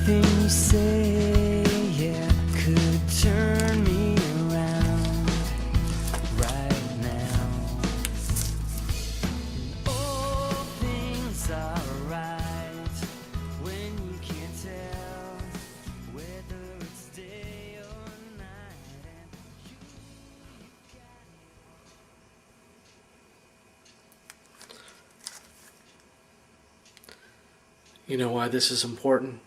Anything you say, yeah, could turn me around right now. And all things are right when you can't tell whether it's day or night. And You know why this is important?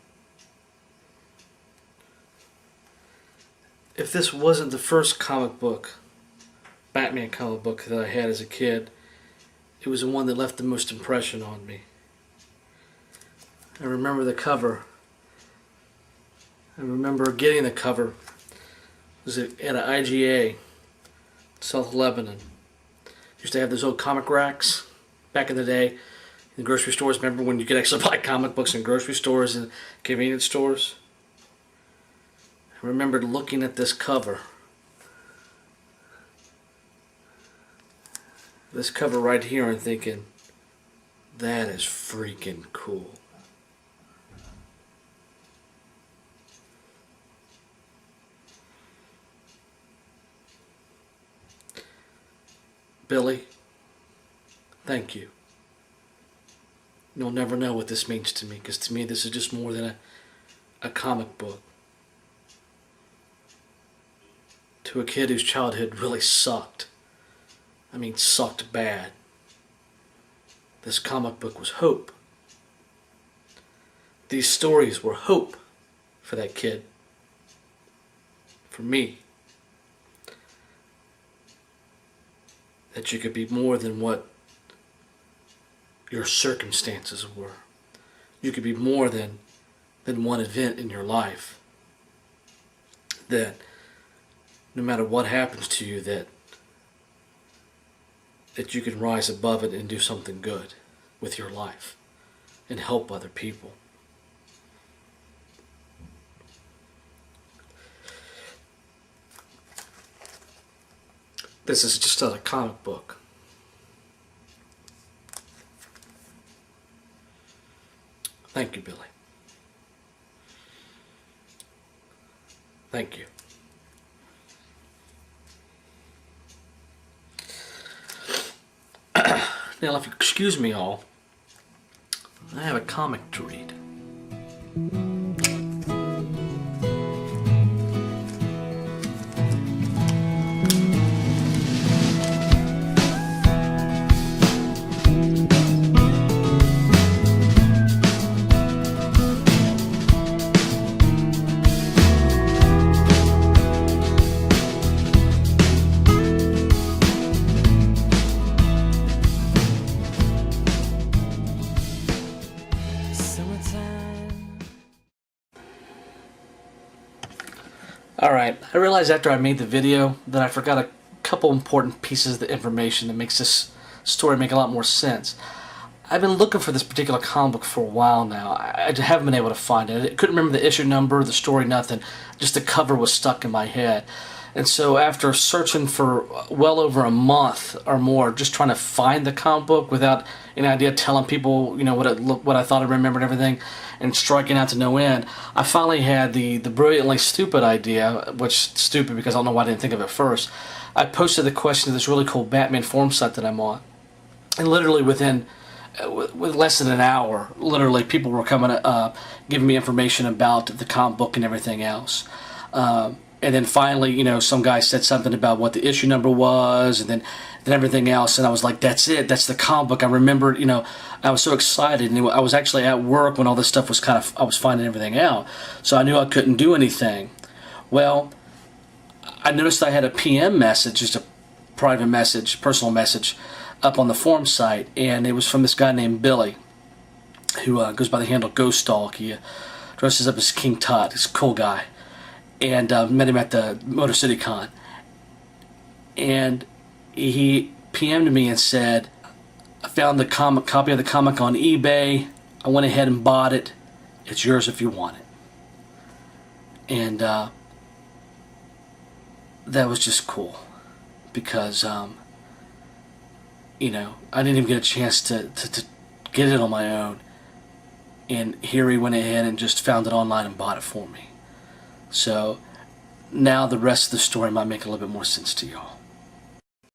If this wasn't the first comic book, Batman comic book that I had as a kid, it was the one that left the most impression on me. I remember the cover. I remember getting the cover. It was at an IGA, South Lebanon. Used to have those old comic racks back in the day. In grocery stores, remember when you could actually buy comic books in grocery stores and convenience stores? I remember looking at this cover. This cover right here and thinking, that is freaking cool. Billy, thank you. You'll never know what this means to me, because to me this is just more than a comic book. To a kid whose childhood really sucked. I mean, sucked bad. This comic book was hope. These stories were hope for that kid. For me. That you could be more than what your circumstances were. You could be more than one event in your life. That no matter what happens to you, that you can rise above it and do something good with your life and help other people. This is just not a comic book. Thank you, Billy. Thank you. Now, if you excuse me all, I have a comic to read. Alright, I realized after I made the video that I forgot a couple important pieces of the information that makes this story make a lot more sense. I've been looking for this particular comic book for a while now. I haven't been able to find it. I couldn't remember the issue number, the story, nothing. Just the cover was stuck in my head. And so after searching for well over a month or more, just trying to find the comic book without any idea, telling people, you know, what I thought I remembered and everything, and striking out to no end, I finally had the brilliantly stupid idea, which stupid because I don't know why I didn't think of it first. I posted the question to this really cool Batman forum site that I'm on, and literally within with less than an hour, literally people were coming giving me information about the comic book and everything else. And then finally, you know, some guy said something about what the issue number was, and then everything else, and I was like, that's it, that's the comic book. I remembered, you know, I was so excited, and I was actually at work when all this stuff was I was finding everything out, so I knew I couldn't do anything. Well, I noticed I had a PM message, just a private message, personal message, up on the forum site, and it was from this guy named Billy, who goes by the handle Ghost Dog. He dresses up as King Tut. He's a cool guy. And met him at the Motor City Con. And he PM'd me and said, I found the copy of the comic on eBay. I went ahead and bought it. It's yours if you want it. And that was just cool. Because, you know, I didn't even get a chance to get it on my own. and here he went ahead and just found it online and bought it for me. So now the rest of the story might make a little bit more sense to y'all.